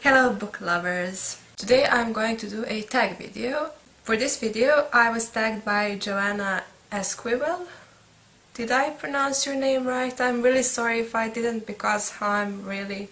Hello book lovers! Today I'm going to do a tag video. For this video I was tagged by Joanna Esquivel. Did I pronounce your name right? I'm really sorry if I didn't, because I'm really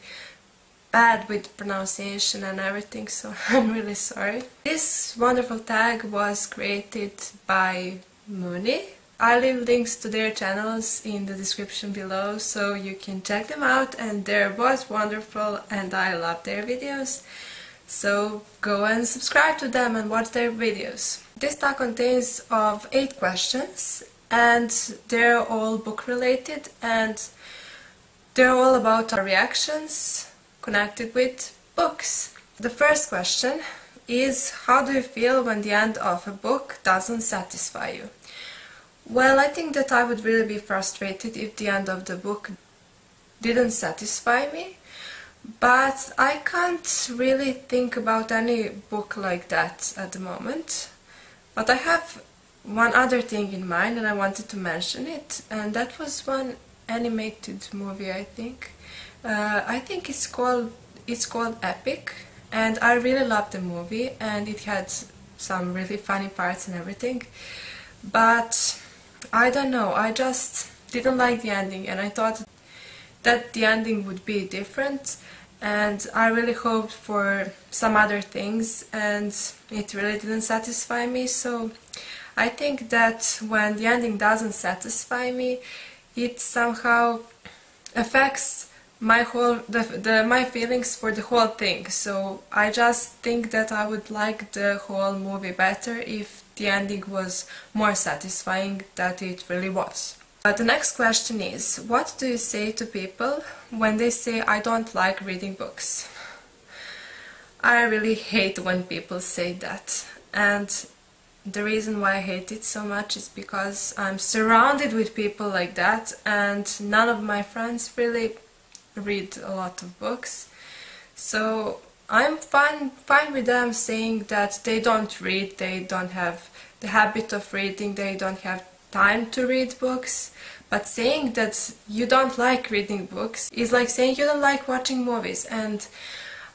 bad with pronunciation and everything, so I'm really sorry. This wonderful tag was created by Mooney. I'll leave links to their channels in the description below so you can check them out, and they're both wonderful and I love their videos. So go and subscribe to them and watch their videos. This tag contains of 8 questions and they're all book related, and they're all about our reactions connected with books. The first question is, how do you feel when the end of a book doesn't satisfy you? Well, I think that I would really be frustrated if the end of the book didn't satisfy me, but I can't really think about any book like that at the moment. But I have one other thing in mind and I wanted to mention it, and that was one animated movie, I think. I think it's called Epic, and I really loved the movie and it had some really funny parts and everything, but I don't know, I just didn't like the ending, and I thought that the ending would be different, and I really hoped for some other things and it really didn't satisfy me. So I think that when the ending doesn't satisfy me, it somehow affects my my feelings for the whole thing. So I just think that I would like the whole movie better if the ending was more satisfying than it really was. The next question is, what do you say to people when they say, I don't like reading books? I really hate when people say that, and the reason why I hate it so much is because I'm surrounded with people like that, and none of my friends really read a lot of books. So I'm fine with them saying that they don't read, they don't have the habit of reading, they don't have time to read books. But saying that you don't like reading books is like saying you don't like watching movies, and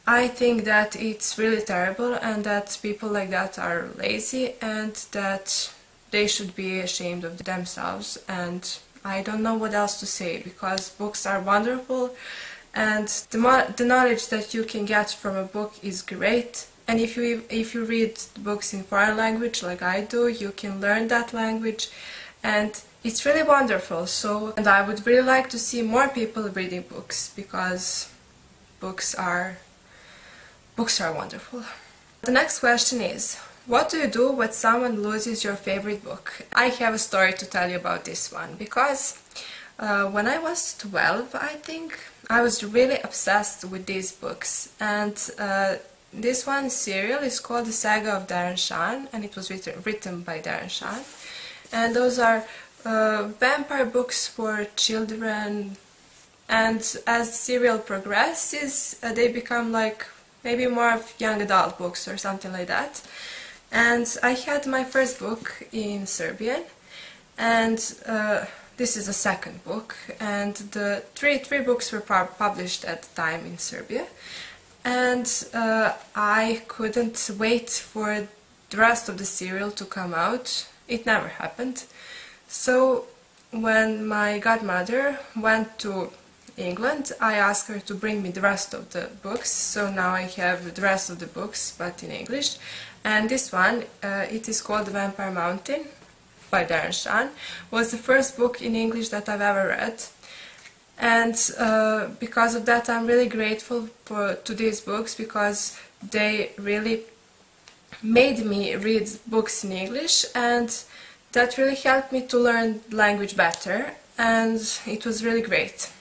I think that it's really terrible, and that people like that are lazy, and that they should be ashamed of themselves. And I don't know what else to say, because books are wonderful, and the knowledge that you can get from a book is great. And if you read books in foreign language like I do, you can learn that language, and it's really wonderful. So, and I would really like to see more people reading books, because books are wonderful. The next question is, what do you do when someone loses your favorite book? I have a story to tell you about this one, because when I was 12, I think, I was really obsessed with these books, and this one serial is called The Saga of Darren Shan, and it was written by Darren Shan, and those are vampire books for children, and as the serial progresses they become like maybe more of young adult books or something like that. And I had my first book in Serbian, and this is the second book, and the three books were published at the time in Serbia, and I couldn't wait for the rest of the serial to come out. It never happened. So when my godmother went to England, I asked her to bring me the rest of the books, so now I have the rest of the books but in English. And this one, it is called The Vampire Mountain by Darren Shan, was the first book in English that I've ever read, and because of that I'm really grateful to these books, because they really made me read books in English, and that really helped me to learn language better, and it was really great.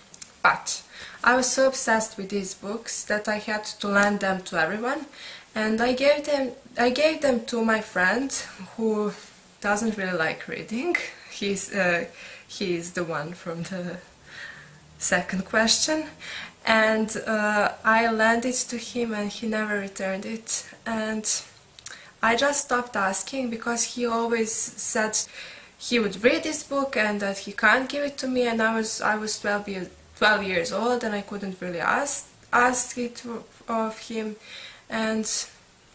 But I was so obsessed with these books that I had to lend them to everyone, and I gave them to my friend who doesn't really like reading. He's the one from the second question, and I lent it to him and he never returned it, and I just stopped asking, because he always said he would read this book and that he can't give it to me, and I was 12 years old and I couldn't really ask of him, and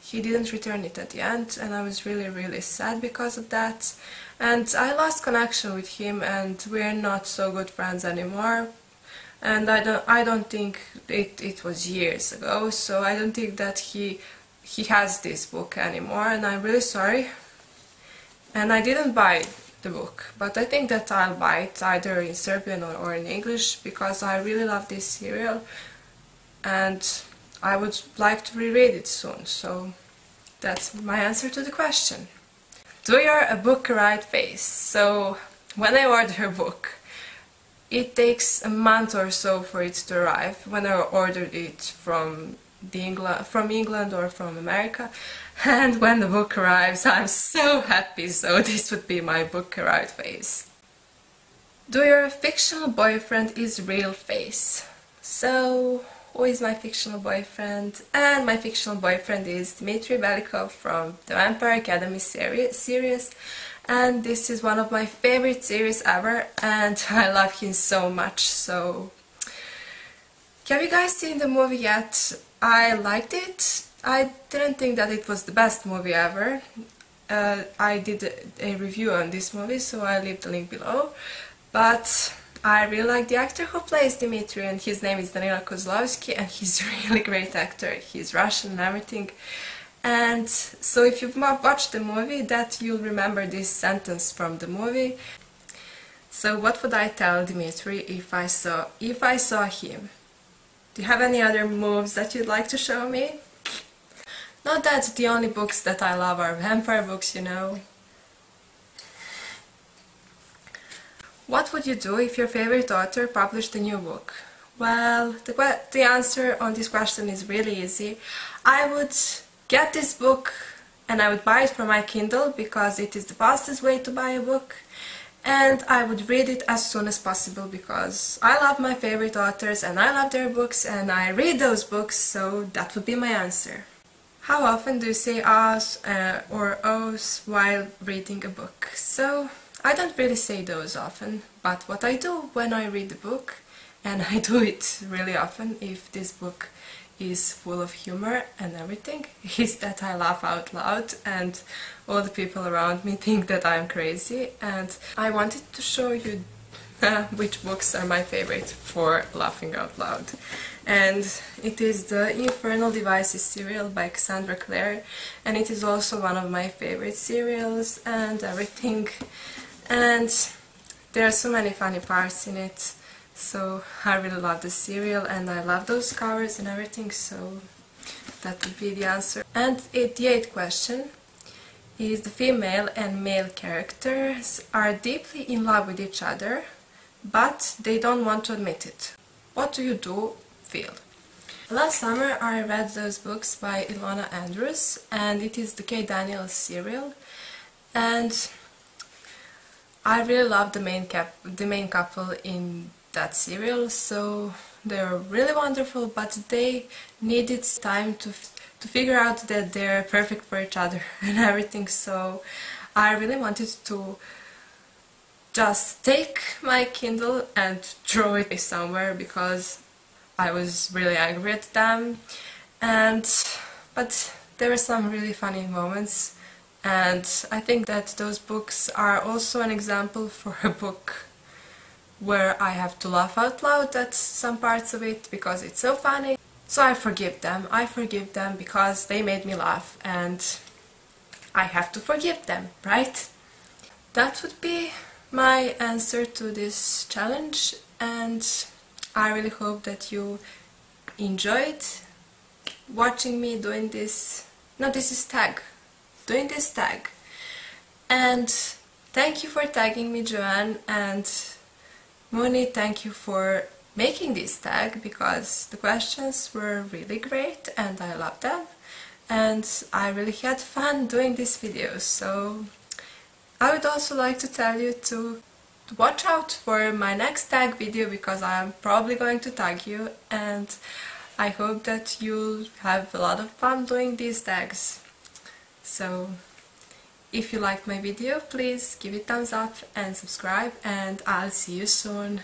he didn't return it at the end, and I was really sad because of that. And I lost connection with him, and we're not so good friends anymore. And I don't think it was years ago, so I don't think that he has this book anymore, and I'm really sorry. And I didn't buy the book, but I think that I'll buy it either in Serbian or in English, because I really love this serial and I would like to reread it soon. So that's my answer to the question. Do your a book arrive fast? So when I order a book, it takes a month or so for it to arrive when I ordered it from England or from America, and when the book arrives I'm so happy. So this would be my book arrive phase. Do your fictional boyfriend is real face? So who is my fictional boyfriend? And my fictional boyfriend is Dmitry Belikov from the Vampire Academy series, and this is one of my favorite series ever, and I love him so much. So have you guys seen the movie yet? I liked it. I didn't think that it was the best movie ever. I did a review on this movie, so I'll leave the link below. But I really like the actor who plays Dmitry, and his name is Danila Kozlovsky, and he's a really great actor. He's Russian and everything. And so if you've watched the movie, that you'll remember this sentence from the movie. So what would I tell Dmitry if I saw him? Do you have any other moves that you'd like to show me? Not that the only books that I love are vampire books, you know. What would you do if your favorite author published a new book? Well, the answer on this question is really easy. I would get this book and I would buy it for my Kindle, because it is the fastest way to buy a book. And I would read it as soon as possible, because I love my favorite authors and I love their books and I read those books, so that would be my answer. How often do you say ahs or ohs while reading a book? So I don't really say those often, but what I do when I read the book, and I do it really often if this book is full of humor and everything, is that I laugh out loud, and all the people around me think that I'm crazy. And I wanted to show you which books are my favorite for laughing out loud. And it is the Infernal Devices serial by Cassandra Clare, and it is also one of my favorite serials and everything. And there are so many funny parts in it. So I really love the serial and I love those covers and everything, so that would be the answer. And the 8th question is: the female and male characters are deeply in love with each other, but they don't want to admit it. What do you do feel? Last summer I read those books by Ilona Andrews, and it is the Kay Daniels serial, and I really love the main couple in that serial. So they're really wonderful, but they needed time to figure out that they're perfect for each other and everything. So I really wanted to just take my Kindle and throw it somewhere, because I was really angry at them. But there were some really funny moments, and I think that those books are also an example for a book where I have to laugh out loud at some parts of it because it's so funny. So I forgive them because they made me laugh, and I have to forgive them, right? That would be my answer to this challenge, and I really hope that you enjoyed watching me doing this. No, this is tag. Doing this tag. And thank you for tagging me, Joanne, and Mooney, thank you for making this tag, because the questions were really great and I loved them, and I really had fun doing this video. So I would also like to tell you to watch out for my next tag video, because I'm probably going to tag you, and I hope that you'll have a lot of fun doing these tags. So if you liked my video, please give it a thumbs up and subscribe, and I'll see you soon.